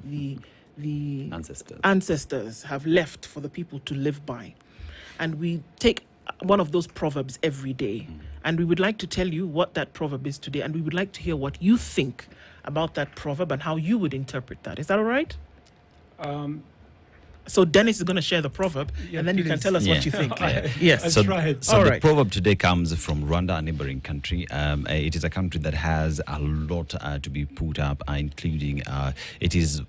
the ancestors have left for the people to live by. And we take one of those proverbs every day. And we would like to tell you what that proverb is today. And we would like to hear what you think about that proverb and how you would interpret that. Is that all right? So Dennis is going to share the proverb, and then you can tell us what you think. Yes. So the proverb today comes from Rwanda, a neighboring country. It is a country that has a lot to be put up, including it is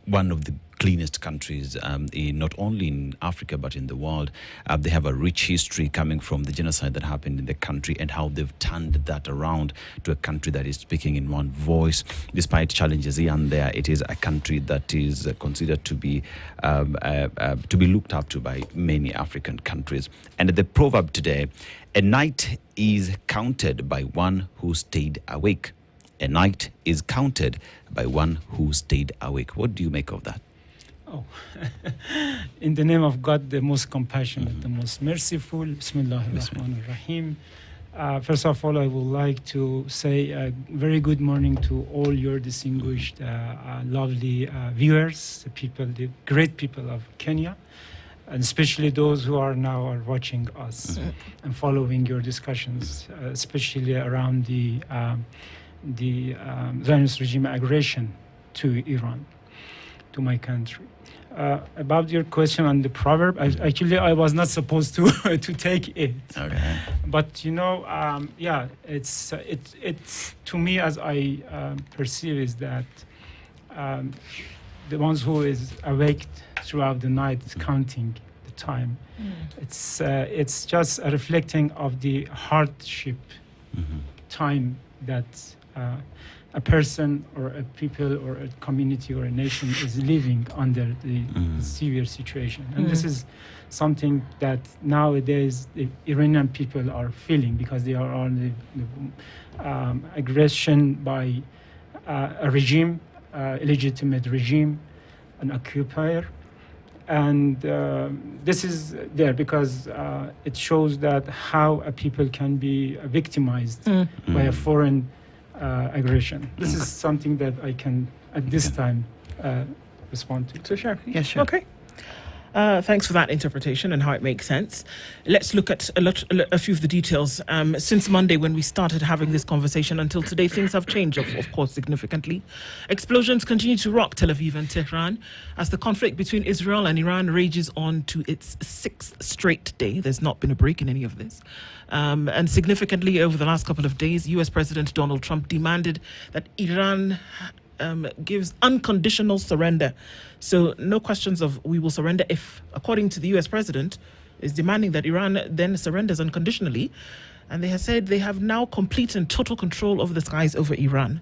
one of the cleanest countries not only in Africa but in the world. They have a rich history coming from the genocide that happened in the country and how they've turned that around to a country that is speaking in one voice. Despite challenges here and there, it is a country that is considered to be looked up to by many African countries. And the proverb today, a night is counted by one who stayed awake. A night is counted by one who stayed awake. What do you make of that? Oh, in the name of God, the most compassionate, the most merciful. Bismillahirrahmanirrahim. First of all, I would like to say a very good morning to all your distinguished, lovely viewers, the great people of Kenya, and especially those who are now watching us and following your discussions, especially around the Zionist regime aggression to Iran, to my country. About your question on the proverb, I was not supposed to to take it. Okay. But it's to me, as I perceive, is that the ones who is awake throughout the night is counting the time. It's just a reflecting of the hardship time that a person or a people or a community or a nation is living under the severe situation. And this is something that nowadays the Iranian people are feeling because they are on the aggression by a regime, illegitimate regime, an occupier. And this is there because it shows that how a people can be victimized by a foreign aggression. This is something that I can, at this time, respond to. So sure. Yes, sure. Okay. Thanks for that interpretation and how it makes sense. Let's look at a few of the details. Since Monday, when we started having this conversation, until today, things have changed, of course, significantly. Explosions continue to rock Tel Aviv and Tehran as the conflict between Israel and Iran rages on to its sixth straight day. There's not been a break in any of this. And significantly, over the last couple of days, U.S. President Donald Trump demanded that Iran gives unconditional surrender. So no questions of we will surrender if, according to the U.S. president, is demanding that Iran then surrenders unconditionally. And they have said they have now complete and total control of the skies over Iran.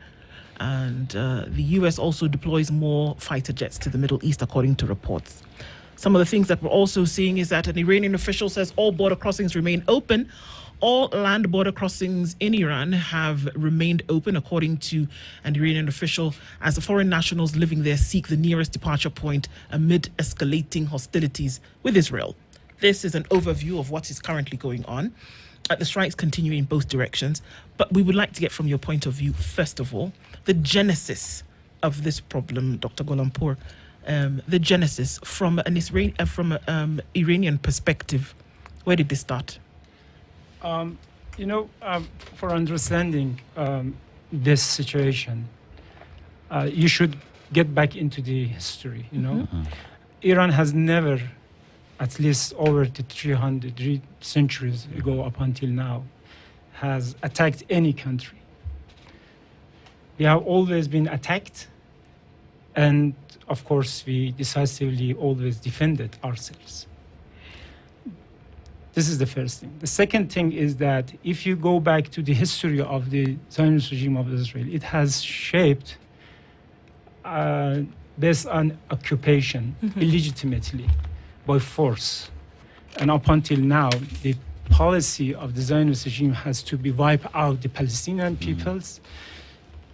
And the U.S. also deploys more fighter jets to the Middle East, according to reports. Some of the things that we're also seeing is that an Iranian official says all border crossings remain open. All land border crossings in Iran have remained open, according to an Iranian official, as the foreign nationals living there seek the nearest departure point amid escalating hostilities with Israel. This is an overview of what is currently going on. The strikes continue in both directions, but we would like to get from your point of view, first of all, the genesis of this problem, Dr. Gholampour, the genesis from an Iranian perspective. Where did this start? For understanding this situation, you should get back into the history, Iran has never, at least over the 300 centuries ago up until now, has attacked any country. We have always been attacked, and of course we decisively always defended ourselves. This is the first thing. The second thing is that if you go back to the history of the Zionist regime of Israel, it has shaped based on occupation, illegitimately, by force. And up until now, the policy of the Zionist regime has to be wipe out the Palestinian peoples,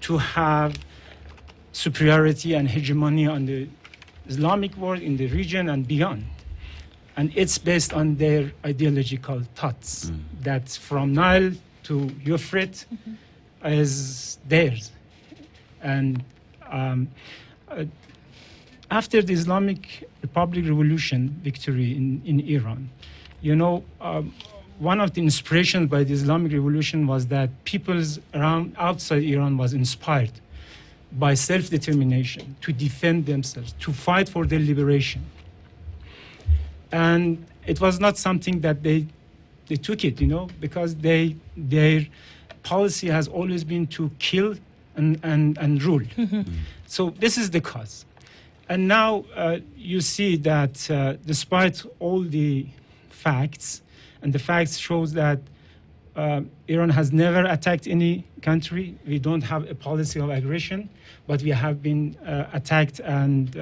to have superiority and hegemony on the Islamic world in the region and beyond. And it's based on their ideological thoughts that from Nile to Euphrates is theirs. And after the Islamic Republic Revolution victory in Iran, one of the inspirations by the Islamic Revolution was that peoples around outside Iran was inspired by self-determination to defend themselves, to fight for their liberation. And it was not something that they took it, because their policy has always been to kill and rule. So this is the cause. And now you see that despite all the facts, and the facts shows that Iran has never attacked any country. We don't have a policy of aggression, but we have been attacked, and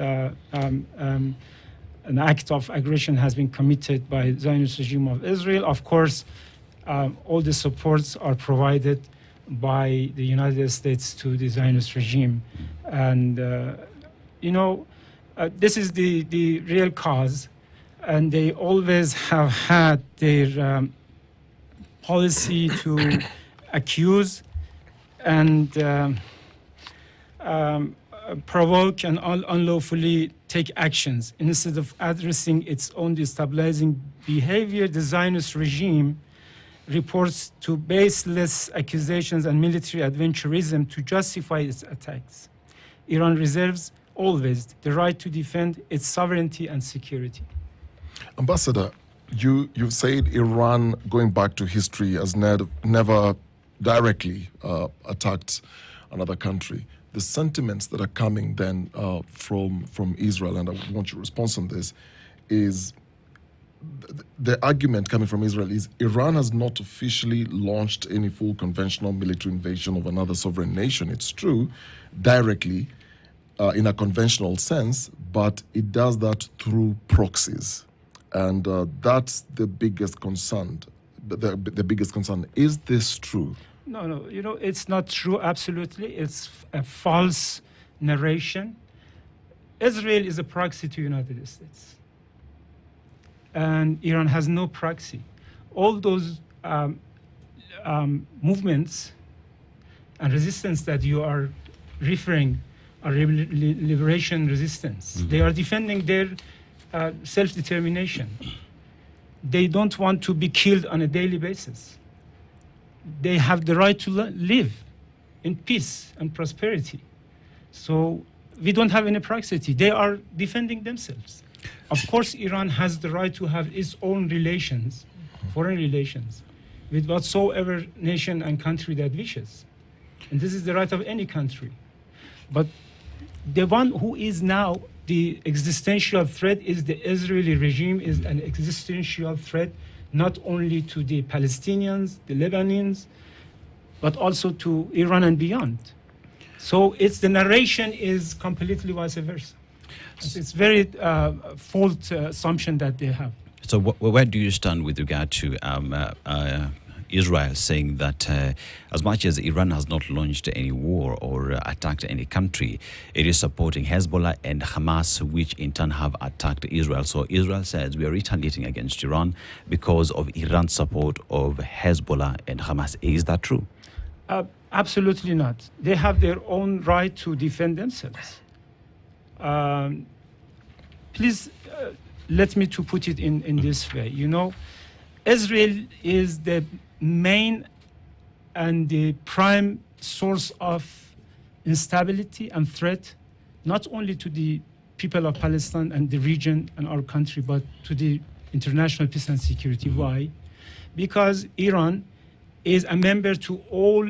an act of aggression has been committed by the Zionist regime of Israel. Of course, all the supports are provided by the United States to the Zionist regime. And, this is the real cause. And they always have had their policy to accuse and provoke and unlawfully take actions. Instead of addressing its own destabilizing behavior, the Zionist regime reports to baseless accusations and military adventurism to justify its attacks. Iran reserves always the right to defend its sovereignty and security. Ambassador, you've said Iran, going back to history, has never directly attacked another country. The sentiments that are coming then from Israel, and I want your response on this, is the argument coming from Israel is Iran has not officially launched any full conventional military invasion of another sovereign nation. It's true, directly, in a conventional sense, but it does that through proxies. And that's the biggest concern. The biggest concern. Is this true? No, it's not true, absolutely. It's a false narration. Israel is a proxy to the United States. And Iran has no proxy. All those movements and resistance that you are referring are liberation resistance. Mm-hmm. They are defending their self-determination. They don't want to be killed on a daily basis. They have the right to live in peace and prosperity. So we don't have any proxy. They are defending themselves. Of course, Iran has the right to have its own relations, foreign relations, with whatsoever nation and country that wishes. And this is the right of any country. But the one who is now the existential threat is the Israeli regime, is an existential threat not only to the Palestinians, the Lebanese, but also to Iran and beyond. So the narration is completely vice versa. It's very false assumption that they have. So where do you stand with regard to Israel saying that as much as Iran has not launched any war or attacked any country, it is supporting Hezbollah and Hamas, which in turn have attacked Israel. So Israel says we are retaliating against Iran because of Iran's support of Hezbollah and Hamas. Is that true? Absolutely not. They have their own right to defend themselves. Please let me to put it in this way. Israel is the main and the prime source of instability and threat, not only to the people of Palestine and the region and our country, but to the international peace and security. Why? Because Iran is a member to all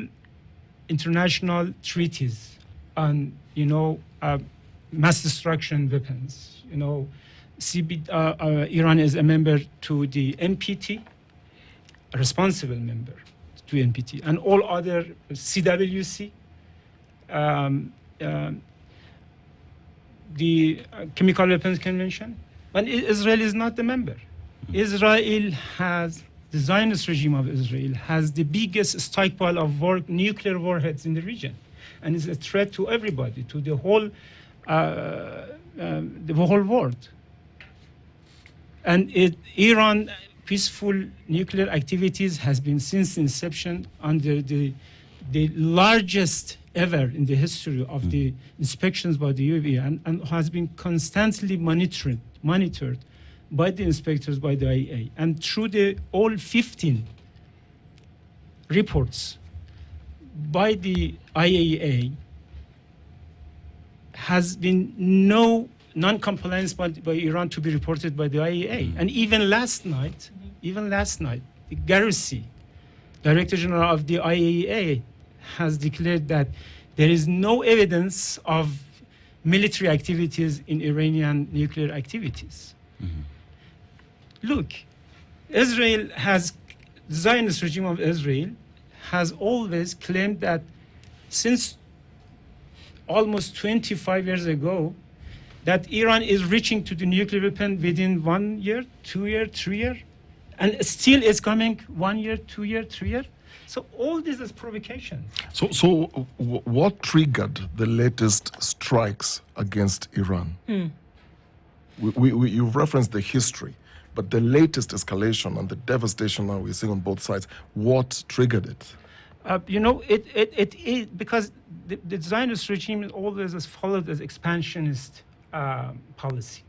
international treaties on, mass destruction weapons. Iran is a member to the NPT, a responsible member to NPT, and all other CWC, the Chemical Weapons Convention, but Israel is not the member. Israel has, the Zionist regime of Israel has the biggest stockpile of nuclear warheads in the region, and is a threat to everybody, to the whole world. And Iran peaceful nuclear activities has been since inception under the the largest ever in the history of the inspections by the UAE, and has been constantly monitored by the inspectors by the IAEA. And through the all 15 reports by the IAEA, has been no non-compliance by Iran to be reported by the IAEA. And even last night, the Garisi, Director General of the IAEA, has declared that there is no evidence of military activities in Iranian nuclear activities. Look, Israel has, the Zionist regime of Israel has always claimed that since almost 25 years ago, that Iran is reaching to the nuclear weapon within 1 year, 2 year, 3 year, and still is coming 1 year, 2 year, 3 year. So all this is provocation. So what triggered the latest strikes against Iran? You've referenced the history, but the latest escalation and the devastation that we're seeing on both sides, what triggered it? It because the Zionist regime always has followed as expansionist policy.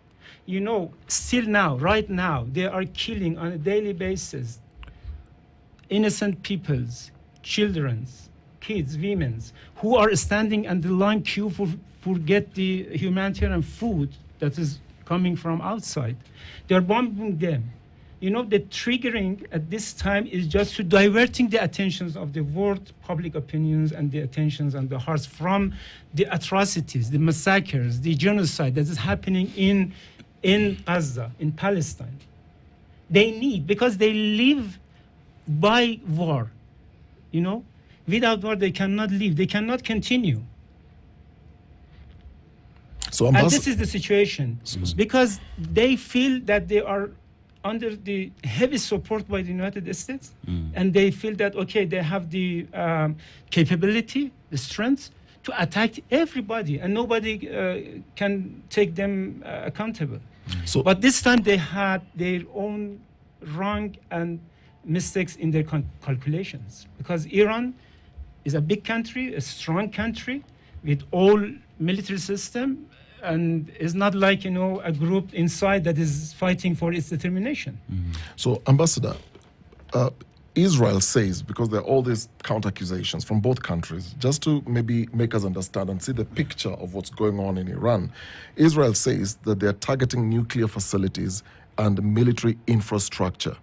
Still now, right now, they are killing on a daily basis innocent peoples, children's, kids, women's, who are standing in the line queue for get the humanitarian food that is coming from outside. They are bombing them. The triggering at this time is just to diverting the attentions of the world public opinions and the attentions and the hearts from the atrocities, the massacres, the genocide that is happening in Gaza, in Palestine. They need, because they live by war. Without war, they cannot live. They cannot continue. And this is the situation, because they feel that they are under the heavy support by the United States, and they feel that, okay, they have the capability, the strength to attack everybody, and nobody can take them accountable. But this time they had their own wrong and mistakes in their calculations, because Iran is a big country, a strong country with all military system, and is not like, a group inside that is fighting for its determination. So, Ambassador, Israel says, because there are all these counter-accusations from both countries, just to maybe make us understand and see the picture of what's going on in Iran, Israel says that they're targeting nuclear facilities and military infrastructure.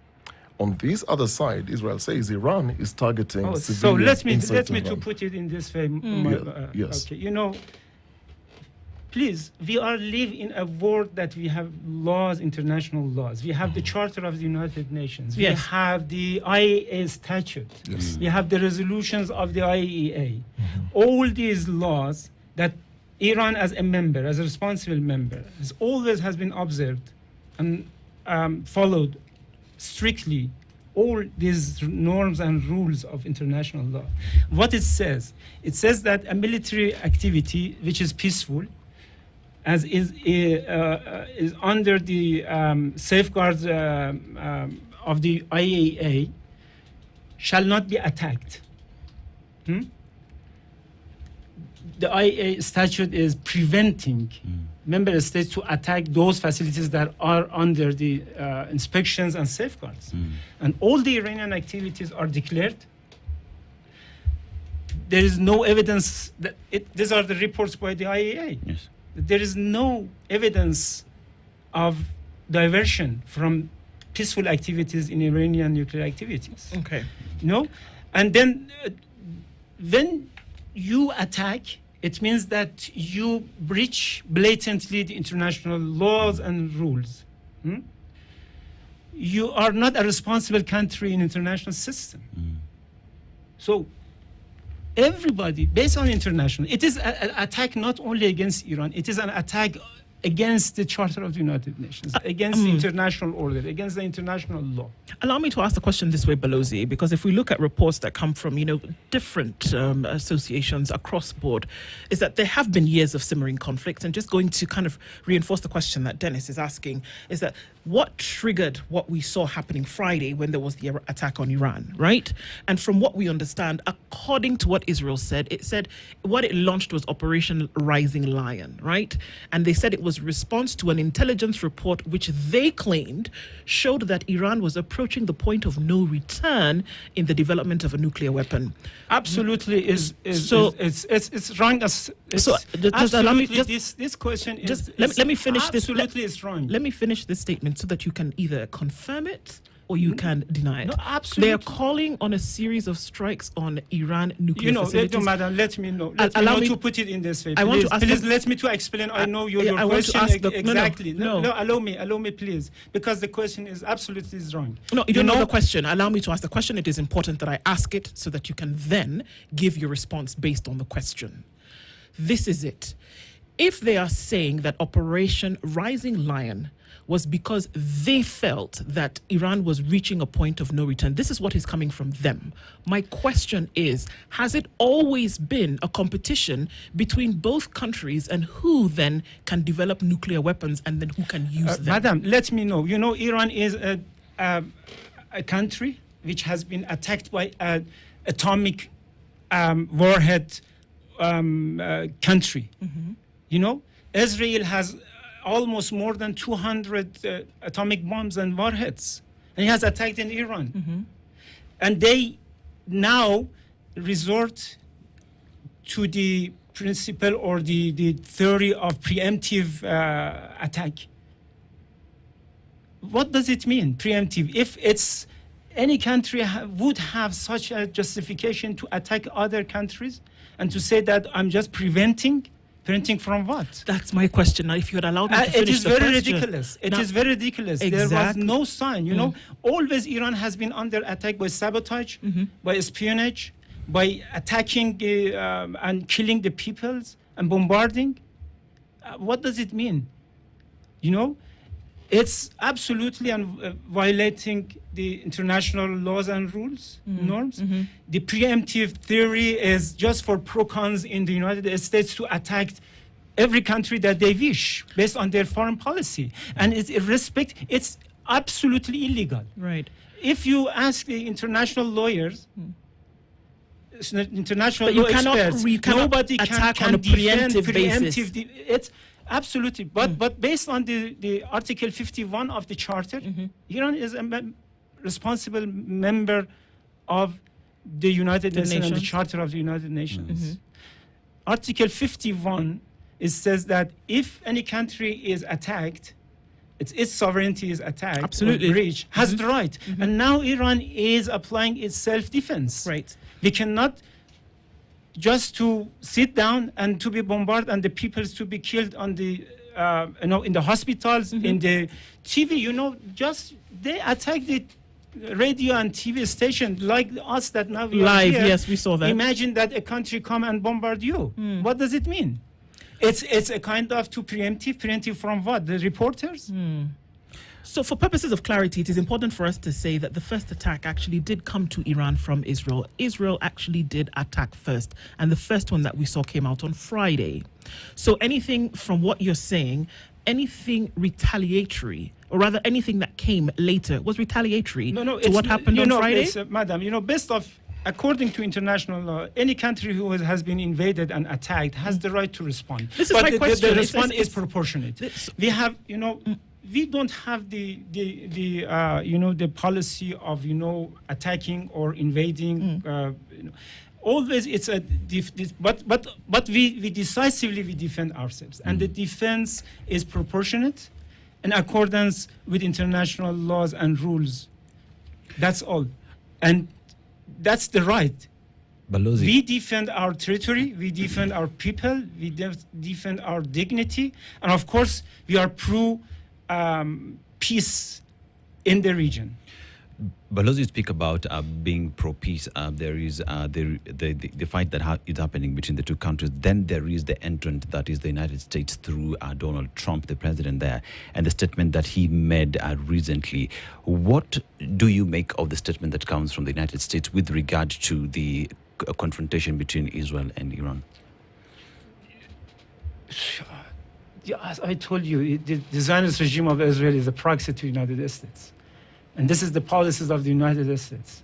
On this other side, Israel says Iran is targeting civilians. So let me to put it in this way. Yes. Okay, please, we are live in a world that we have laws, international laws. We have the Charter of the United Nations. We have the IAEA statute. Yes. We have the resolutions of the IAEA. All these laws that Iran as a member, as a responsible member, has been observed and followed strictly all these norms and rules of international law. What it says that a military activity which is peaceful, as is under the safeguards of the IAEA, shall not be attacked. The IAEA statute is preventing member states to attack those facilities that are under the inspections and safeguards. And all the Iranian activities are declared. There is no evidence that these are the reports by the IAEA. Yes. There is no evidence of diversion from peaceful activities in Iranian nuclear activities. Okay. No? And then when you attack, it means that you breach blatantly the international laws and rules. You are not a responsible country in international system. So everybody, based on international, it is an attack not only against Iran, it is an attack against the Charter of the United Nations, against the international order, against the international law. Allow me to ask the question this way, Balozi, because if we look at reports that come from, different associations across board, is that there have been years of simmering conflict. And just going to kind of reinforce the question that Dennis is asking, is that what triggered what we saw happening Friday when there was the attack on Iran, right? And from what we understand, according to what Israel said, it said what it launched was Operation Rising Lion, right? And they said it was response to an intelligence report which they claimed showed that Iran was approaching the point of no return in the development of a nuclear weapon. Absolutely it's wrong. Just allow me, this question is let me finish this. Absolutely, it's wrong. Let me finish this statement so that you can either confirm it or you can deny it. No, absolutely. They are calling on a series of strikes on Iran nuclear facilities. Madam, let me know. Allow me to put it in this way. I want to ask please let me to explain. I know your I want to question ask exactly. No, allow me, please, because the question is absolutely wrong. No, you don't know the question. Allow me to ask the question. It is important that I ask it so that you can then give your response based on the question. This is it. If they are saying that Operation Rising Lion was because they felt that Iran was reaching a point of no return, this is what is coming from them. My question is, has it always been a competition between both countries, and who then can develop nuclear weapons and then who can use them? Madam, let me know. Iran is a country which has been attacked by an atomic warhead country. Mm-hmm. Israel has almost more than 200 atomic bombs and warheads, and he has attacked in Iran. Mm-hmm. And they now resort to the principle or the theory of preemptive attack. What does it mean, preemptive? If it's any country would have such a justification to attack other countries and to say that I'm just preventing from what? That's my question. Now, if you had allowed me to finish it is the very question. ridiculous. It is very ridiculous. There was no sign. Always Iran has been under attack by sabotage, by espionage, by attacking and killing the peoples and bombarding. What does it mean? It's absolutely violating the international laws and rules, norms. Mm-hmm. The preemptive theory is just for pro-cons in the United States to attack every country that they wish based on their foreign policy. And it's absolutely illegal. Right. If you ask the international lawyers, international but law experts, nobody attack can on a defend preemptive basis. It's absolutely, but based on the Article 51 of the Charter, Iran is a responsible member of the United Nations and the Charter of the United Nations. Article 51 says that if any country is attacked, its sovereignty is attacked, absolutely, or breached, has the right. And now Iran is applying its self-defense. Right. We cannot just to sit down and to be bombarded and the people to be killed on the, in the hospitals, in the TV, just they attack the radio and TV station like us that now we live. Are here. Yes, we saw that. Imagine that a country come and bombard you. What does it mean? It's a kind of preemptive from what? The reporters? So for purposes of clarity, it is important for us to say that the first attack actually did come to Iran from Israel. Israel actually did attack first, and the first one that we saw came out on Friday. So anything from what you're saying, anything retaliatory, or rather anything that came later, was retaliatory to what happened on Friday? Madam, according to international law, any country who has been invaded and attacked has the right to respond. This is my question. The response is proportionate. We have, we don't have the policy of attacking or invading. Always it's but we decisively we defend ourselves, and the defense is proportionate in accordance with international laws and rules. That's all, and that's the right. Balozi. We defend our territory, we defend our people, we defend our dignity, and of course we are pro peace in the region. But as you speak about being pro-peace, there is the fight that is happening between the two countries. Then there is the entrant that is the United States through Donald Trump, the president there, and the statement that he made recently. What do you make of the statement that comes from the United States with regard to the confrontation between Israel and Iran? Yeah, as I told you, the Zionist regime of Israel is a proxy to the United States. And this is the policies of the United States,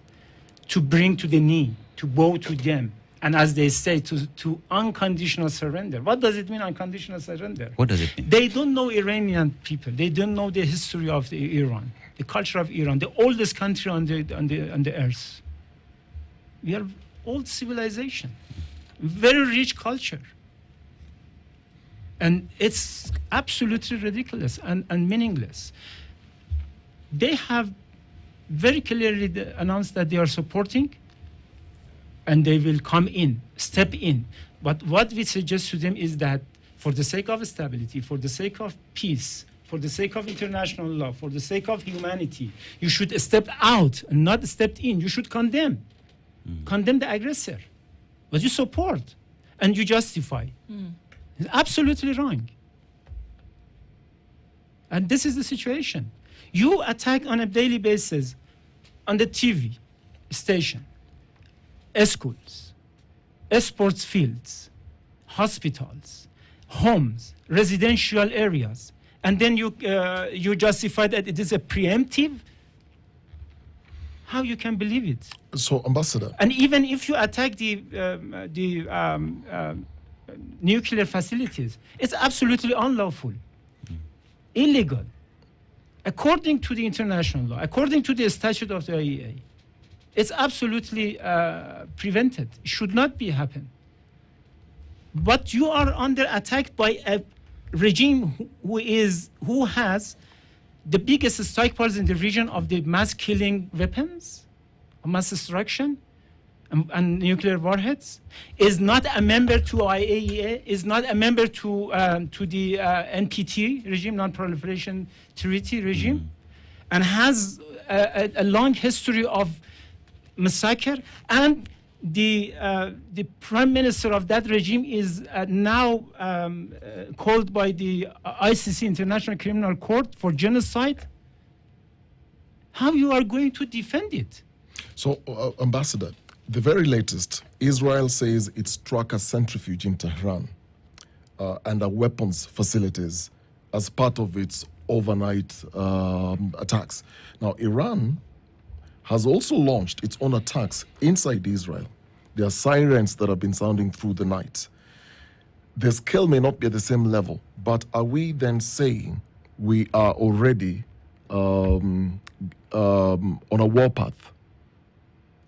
to bring to the knee, to bow to them, and as they say, to unconditional surrender. What does it mean, unconditional surrender? What does it mean? They don't know Iranian people. They don't know the history of Iran, the culture of Iran, the oldest country on the earth. We are old civilization, very rich culture. And it's absolutely ridiculous and meaningless. They have very clearly announced that they are supporting and they will come in, step in. But what we suggest to them is that for the sake of stability, for the sake of peace, for the sake of international law, for the sake of humanity, you should step out and not step in. You should condemn. Condemn the aggressor. But you support and you justify. It's absolutely wrong. And this is the situation. You attack on a daily basis on the TV station, schools, sports fields, hospitals, homes, residential areas, and then you justify that it is a preemptive. How you can believe it? So, Ambassador. And even if you attack the nuclear facilities, it's absolutely unlawful, illegal. According to the international law, according to the statute of the IAEA, it's absolutely prevented. It should not be happen. But you are under attack by a regime who has the biggest stockpiles in the region of the mass killing weapons, mass destruction, and nuclear warheads, is not a member to IAEA, is not a member to the NPT regime, non-proliferation treaty regime, and has a long history of massacre. And the prime minister of that regime is now called by the ICC, International Criminal Court, for genocide. How you are going to defend it? So, Ambassador, the very latest, Israel says it struck a centrifuge in Tehran and a weapons facilities as part of its overnight attacks. Now, Iran has also launched its own attacks inside Israel. There are sirens that have been sounding through the night. The scale may not be at the same level, but are we then saying we are already on a warpath?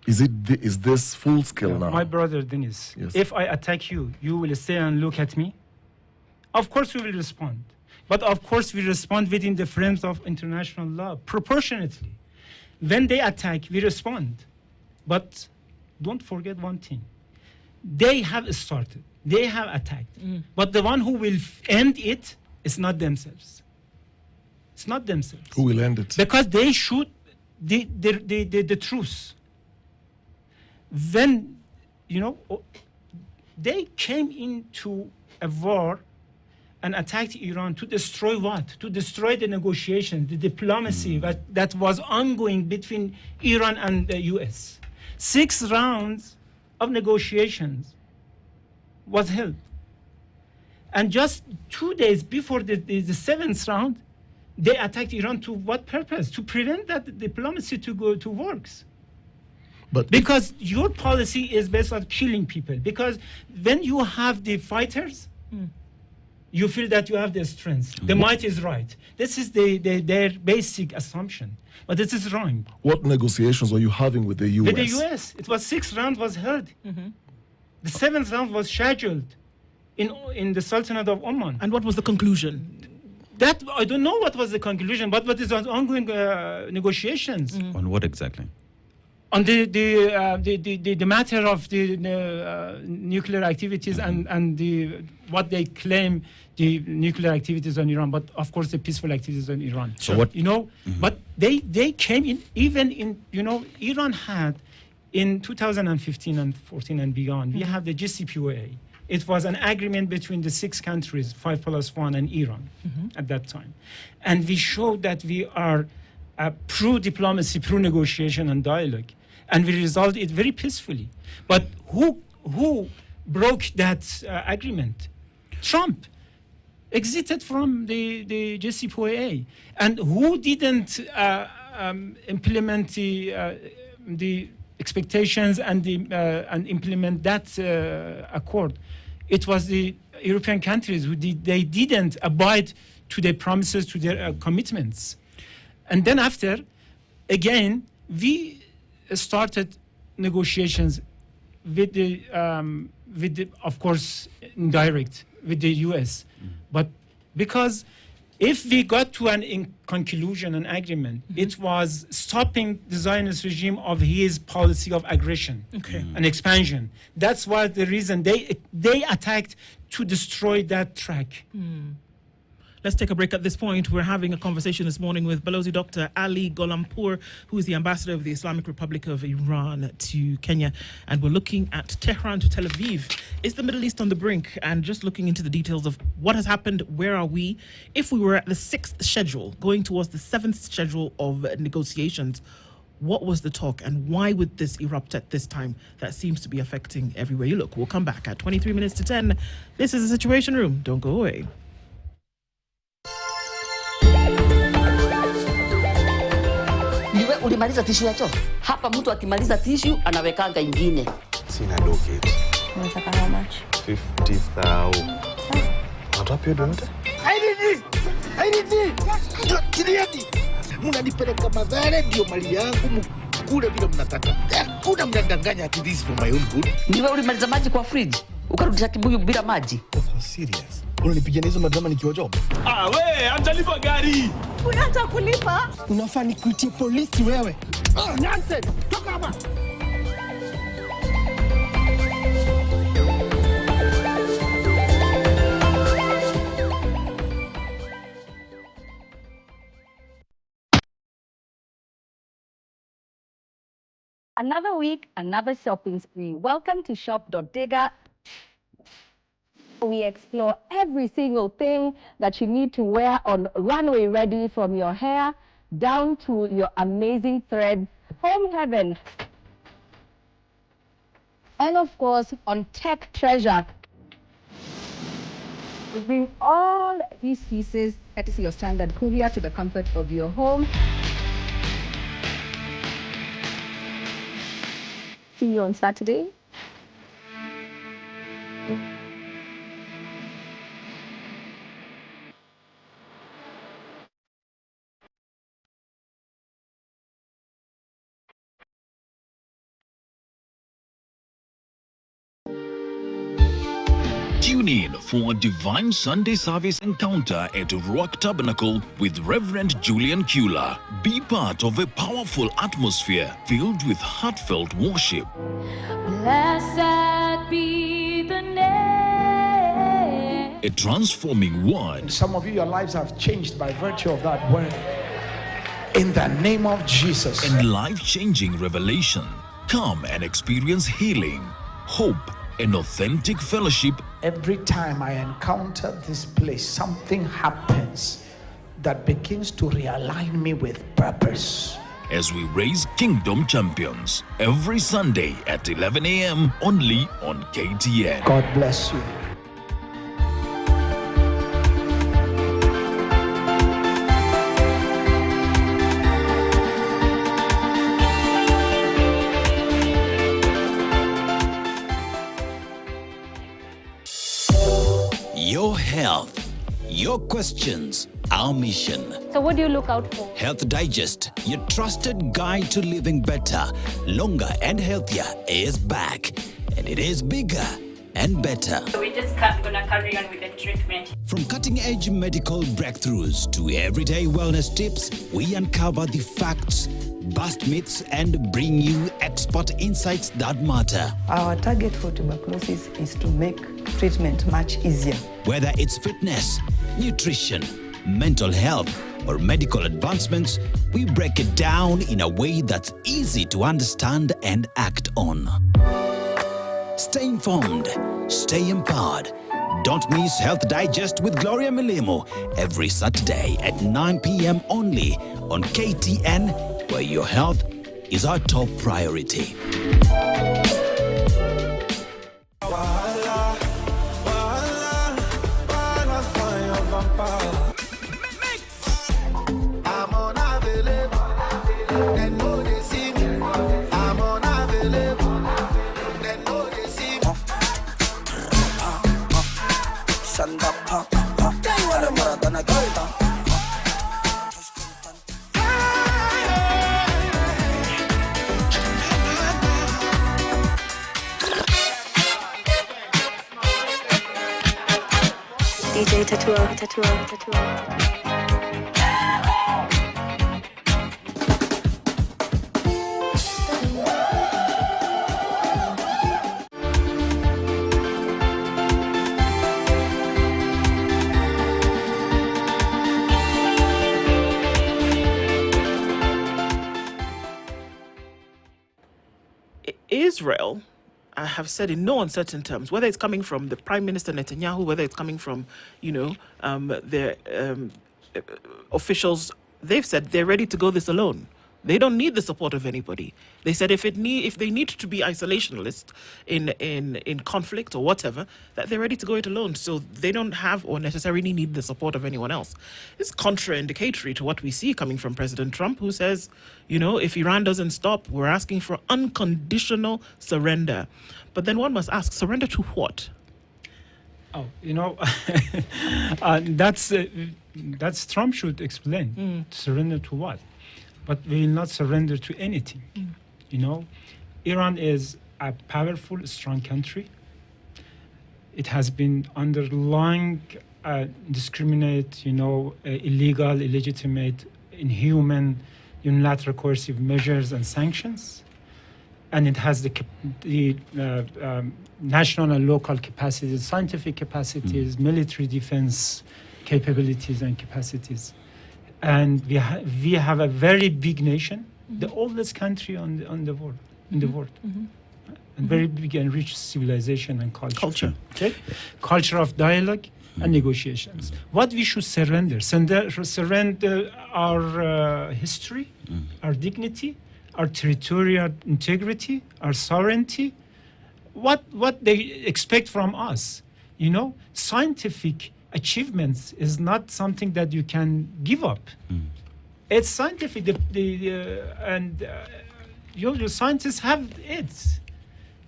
Is this full scale now? My brother Dennis, Yes. if I attack you, you will stay and look at me? Of course we will respond. But of course we respond within the frames of international law, proportionately. When they attack, we respond. But don't forget one thing. They have started. They have attacked. But the one who will end it is not themselves. It's not themselves. Who will end it? Because they shoot the truth. When, they came into a war and attacked Iran to destroy what? To destroy the negotiations, the diplomacy that was ongoing between Iran and the US. 6 rounds of negotiations was held. And just 2 days before the 7th round, they attacked Iran. To what purpose? To prevent that diplomacy to go to works. But Because your policy is based on killing people. Because when you have the fighters, you feel that you have the strength. The might is right. This is their basic assumption. But this is wrong. what negotiations were you having with the US? With the US, it was 6 rounds was held. The 7th round was scheduled in the Sultanate of Oman. And what was the conclusion? That I don't know what was the conclusion, but what is on ongoing negotiations On what exactly? on the matter of the nuclear activities and what they claim the nuclear activities on Iran, but of course the peaceful activities on Iran. So what- But they came in, even in, Iran had in 2015 and 14 and beyond, we have the JCPOA. It was an agreement between the 6 countries, 5+1 and Iran at that time. And we showed that we are pro-diplomacy, pro-negotiation and dialogue. And we resolved it very peacefully. But who broke that agreement? Trump exited from the JCPOA. And who didn't implement the expectations and implement that accord? It was the European countries who they didn't abide to their promises, to their commitments. And then after, again, we started negotiations with the of course, indirect, with the US. But because if we got to an conclusion, an agreement, it was stopping the Zionist regime of his policy of aggression and expansion. That's why the reason they attacked to destroy that track. Let's take a break at this point. We're having a conversation this morning with Balozi Dr. Ali Gholampour, who is the ambassador of the Islamic Republic of Iran to Kenya. And we're looking at Tehran to Tel Aviv. Is the Middle East on the brink? And just looking into the details of what has happened, where are we? If we were at the 6th schedule, going towards the 7th schedule of negotiations, what was the talk and why would this erupt at this time? That seems to be affecting everywhere you look. We'll come back at 23 minutes to 10. This is the Situation Room. Don't go away. Niwe ulimaliza tishu ya choo? Hapa mtu akimaliza tishu anawekanga ingine. Sina docket. Unataka how much? 50,000. Unataka hiyo yote? Haiditi. Kiliati. Mnanipeleka madhara ndio mali yangu kule vile mnataka. Hakuna mnadanganya ati this for my own good. Niwe ulimaliza maji kwa fridge? Ukarudisha kibuyu bila maji? Serious. Unanipigia hizo madrama nikiwa job? We, hajalipa gari. Unataka kulipa? Unafaa nikuitie polisi wewe. Nonsense. Toka hapa. Another week, another shopping spree. Welcome to shop.dega. We explore every single thing that you need to wear on runway ready, from your hair down to your amazing threads. Home heaven. And of course, on Tech Treasure. We bring all these pieces, courtesy of standard courier, to the comfort of your home. See you on Saturday. Tune in for a divine Sunday service encounter at Rock Tabernacle with Reverend Julian Kula. Be part of a powerful atmosphere filled with heartfelt worship. Blessed be the name. A transforming word. Some of you, your lives have changed by virtue of that word. In the name of Jesus. And life-changing revelation. Come and experience healing, hope, and authentic fellowship. Every time I encounter this place, something happens that begins to realign me with purpose. As we raise kingdom champions every Sunday at 11 a.m. only on KTN. God bless you. Your health, your questions, our mission. So what do you look out for? Health Digest, your trusted guide to living better, longer and healthier, is back. And it is bigger, and better. We're just gonna carry on with the treatment. From cutting-edge medical breakthroughs to everyday wellness tips, we uncover the facts, bust myths, and bring you expert insights that matter. Our target for tuberculosis is to make treatment much easier. Whether it's fitness, nutrition, mental health, or medical advancements, we break it down in a way that's easy to understand and act on. Stay informed, stay empowered. Don't miss Health Digest with Gloria Milemo every Saturday at 9 p.m. only on KTN, where your health is our top priority. DJ Tatua. Israel, I have said in no uncertain terms, whether it's coming from the Prime Minister Netanyahu, whether it's coming from, the officials, they've said they're ready to go this alone. They don't need the support of anybody. They said if they need to be isolationist in conflict or whatever, that they're ready to go it alone. So they don't have or necessarily need the support of anyone else. It's contraindicatory to what we see coming from President Trump, who says, if Iran doesn't stop, we're asking for unconditional surrender. But then one must ask, surrender to what? Oh, that's Trump should explain. Surrender to what? But we will not surrender to anything. Iran is a powerful, strong country. It has been under long, discriminate, illegal, illegitimate, inhuman, unilateral coercive measures and sanctions. And it has the national and local capacities, scientific capacities, military defense capabilities and capacities. And we have a very big nation, the oldest country in the world, and very big and rich civilization and culture. Okay, culture of dialogue and negotiations. What we should surrender our history, our dignity, our territorial integrity, our sovereignty. What they expect from us, scientific achievements is not something that you can give up. It's scientific, your scientists have it.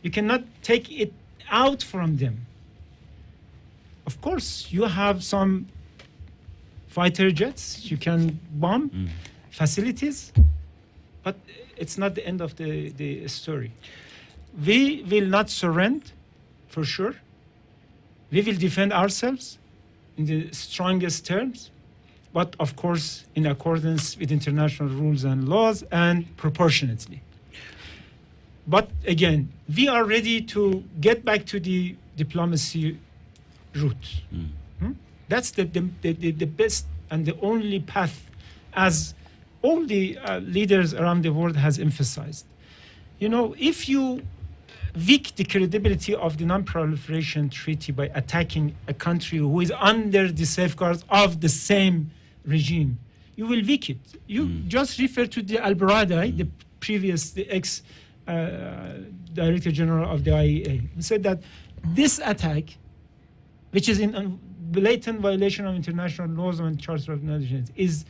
You cannot take it out from them. Of course, you have some fighter jets, you can bomb facilities, but it's not the end of the story. We will not surrender, for sure. We will defend ourselves in the strongest terms, but of course in accordance with international rules and laws and proportionately. But again, we are ready to get back to the diplomacy route. That's the best and the only path, as all the leaders around the world has emphasized. If you weak the credibility of the non-proliferation treaty by attacking a country who is under the safeguards of the same regime, you will weak it. You just refer to the Al-Baradei, the ex-Director General of the IAEA, who said that this attack, which is in blatant violation of international laws and Charter of Nations, is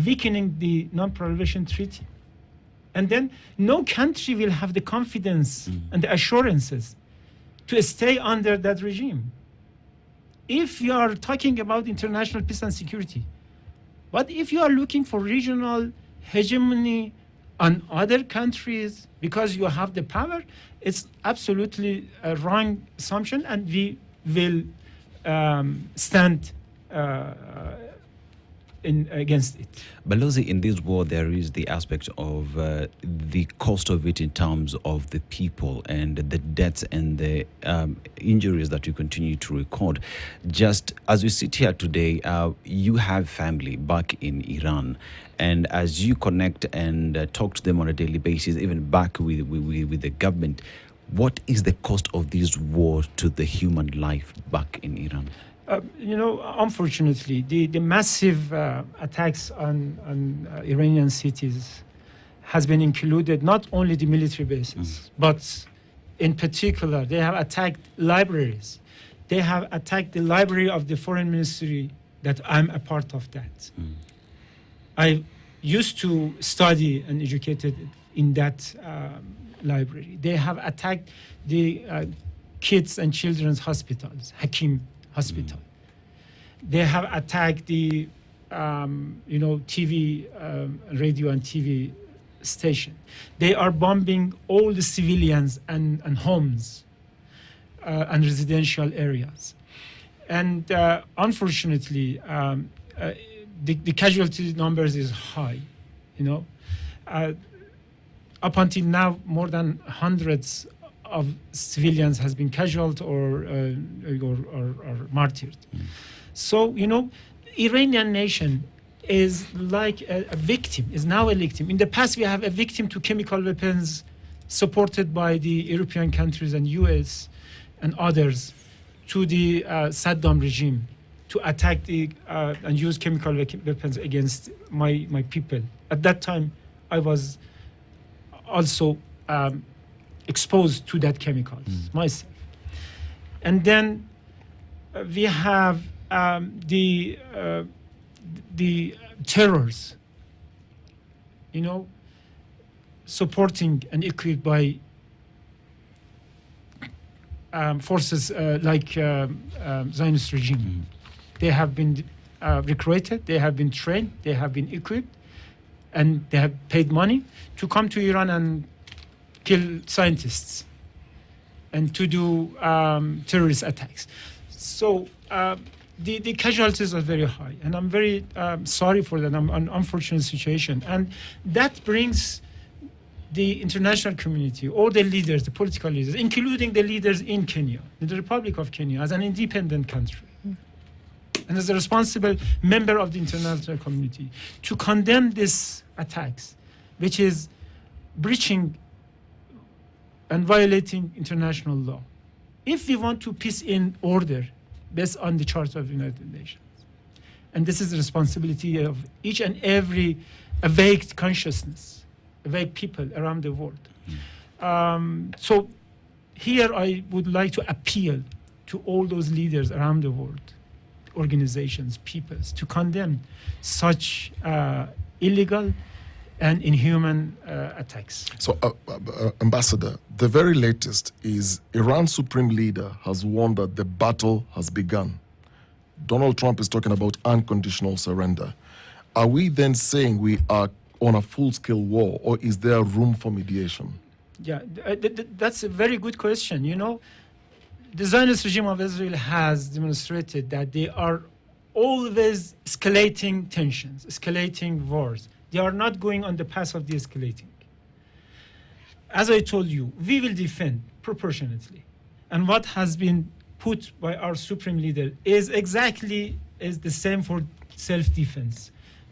weakening the non-proliferation treaty. And then no country will have the confidence and the assurances to stay under that regime. If you are talking about international peace and security, but if you are looking for regional hegemony on other countries because you have the power, it's absolutely a wrong assumption, and we will stand against it. But Lozi, in this war, there is the aspect of the cost of it in terms of the people and the deaths and the injuries that you continue to record. Just as we sit here today, you have family back in Iran. And as you connect and talk to them on a daily basis, even back with the government, what is the cost of this war to the human life back in Iran? Unfortunately, the massive attacks on Iranian cities has been included not only the military bases, but in particular, they have attacked libraries. They have attacked the library of the foreign ministry that I'm a part of that. I used to study and educated in that library. They have attacked the kids and children's hospitals, Hakim Hospital. They have attacked the, TV, radio and TV station. They are bombing all the civilians and homes and residential areas. And unfortunately, the casualty numbers is high. Up until now, more than hundreds of civilians has been killed or martyred. So, Iranian nation is like a victim, is now a victim. In the past, we have a victim to chemical weapons supported by the European countries and US and others to the Saddam regime to attack and use chemical weapons against my people. At that time, I was also exposed to that chemicals myself. And then we have the terrors, supporting and equipped by forces like Zionist regime. They have been recruited, they have been trained, they have been equipped, and they have paid money to come to Iran and kill scientists and to do terrorist attacks. So the casualties are very high, and I'm very sorry for that. I'm an unfortunate situation. And that brings the international community, all the leaders, the political leaders, including the leaders in Kenya, in the Republic of Kenya, as an independent country, and as a responsible member of the international community, to condemn these attacks, which is breaching and violating international law. If we want to peace in order based on the Charter of the United Nations, and this is the responsibility of each and every awake consciousness, awake people around the world. So here I would like to appeal to all those leaders around the world, organizations, peoples, to condemn such illegal and inhuman attacks. So, Ambassador, the very latest is Iran's supreme leader has warned that the battle has begun. Donald Trump is talking about unconditional surrender. Are we then saying we are on a full-scale war, or is there room for mediation? Yeah, that's a very good question. The Zionist regime of Israel has demonstrated that they are always escalating tensions, escalating wars. They are not going on the path of de-escalating. As I told you, we will defend proportionately. And what has been put by our supreme leader is the same for self-defense,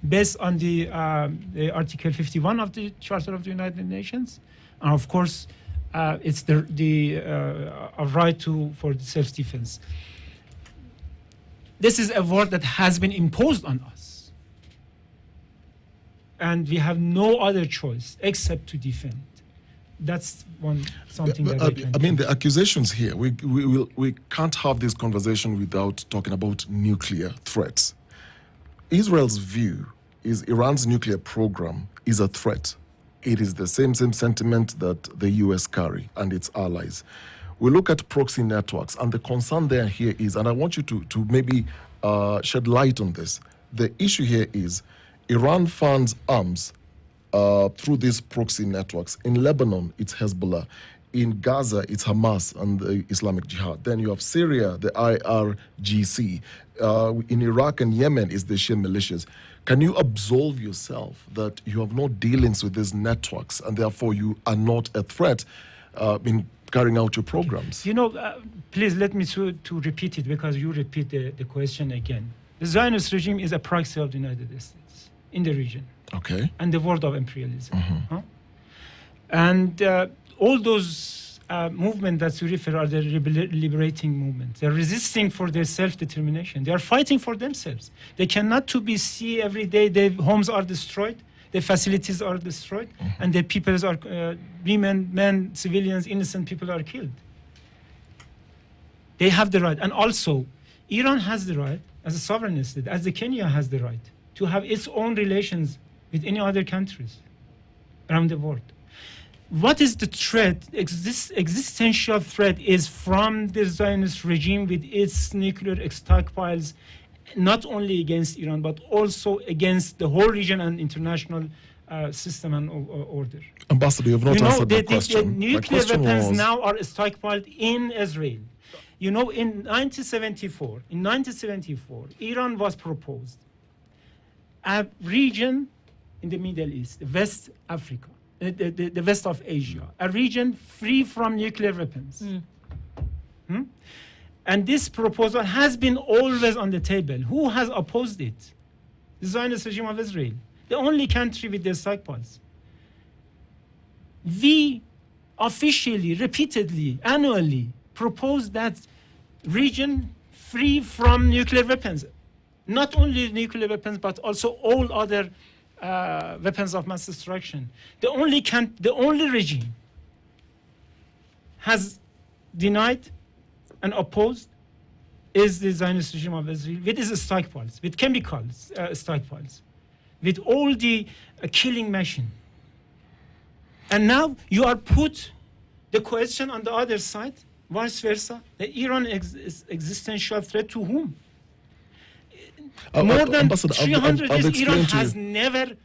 based on the Article 51 of the Charter of the United Nations. And of course, it's the right for self-defense. This is a war that has been imposed on us. And we have no other choice except to defend. That's something that I mean, the accusations here, we can't have this conversation without talking about nuclear threats. Israel's view is Iran's nuclear program is a threat. It is the same sentiment that the US carry and its allies. We look at proxy networks, and the concern there here is, and I want you to maybe shed light on this. The issue here is Iran funds arms through these proxy networks. In Lebanon, it's Hezbollah. In Gaza, it's Hamas and the Islamic Jihad. Then you have Syria, the IRGC. In Iraq and Yemen, it's the Shia militias. Can you absolve yourself that you have no dealings with these networks and therefore you are not a threat in carrying out your programs? You know, please let me to repeat it, because you repeat the question again. The Zionist regime is a proxy of the United States in the region. Okay. And the world of imperialism. Huh? And all those movements that you refer are the liberating movements. They're resisting for their self-determination. They are fighting for themselves. They cannot see every day their homes are destroyed, their facilities are destroyed, and their peoples are, women, men, civilians, innocent people are killed. They have the right. And also, Iran has the right, as a sovereign state, as the Kenya has the right, to have its own relations with any other countries around the world. What is the threat? Existential threat is from the Zionist regime with its nuclear stockpiles, not only against Iran, but also against the whole region and international system and order. Ambassador, you have not answered the question. The nuclear weapons now are stockpiled in Israel. You know, in 1974, Iran was proposed a region in the Middle East, West Africa, the west of Asia, a region free from nuclear weapons. And this proposal has been always on the table. Who has opposed it? The Zionist regime of Israel, the only country with their stockpiles. We officially, repeatedly, annually propose that region free from nuclear weapons. Not only nuclear weapons, but also all other weapons of mass destruction. The only regime has denied and opposed is the Zionist regime of Israel with its stockpiles, with chemicals stockpiles, with all the killing machine. And now you are put the question on the other side, vice versa, the Iran is existential threat to whom? More than 300 years, Iran has never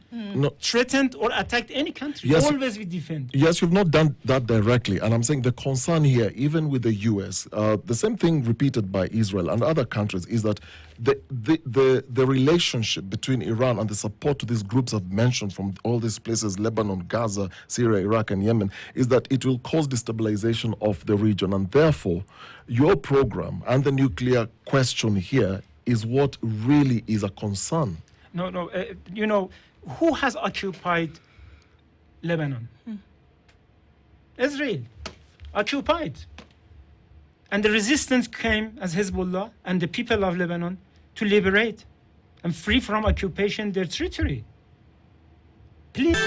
threatened or attacked any country. Yes, always we defend. Yes, you've not done that directly. And I'm saying the concern here, even with the US, the same thing repeated by Israel and other countries, is that the relationship between Iran and the support to these groups I've mentioned from all these places, Lebanon, Gaza, Syria, Iraq, and Yemen, is that it will cause destabilization of the region. And therefore, your program and the nuclear question here is what really is a concern. No, you know, who has occupied Lebanon? Israel, occupied. And the resistance came as Hezbollah and the people of Lebanon to liberate and free from occupation their territory. Please.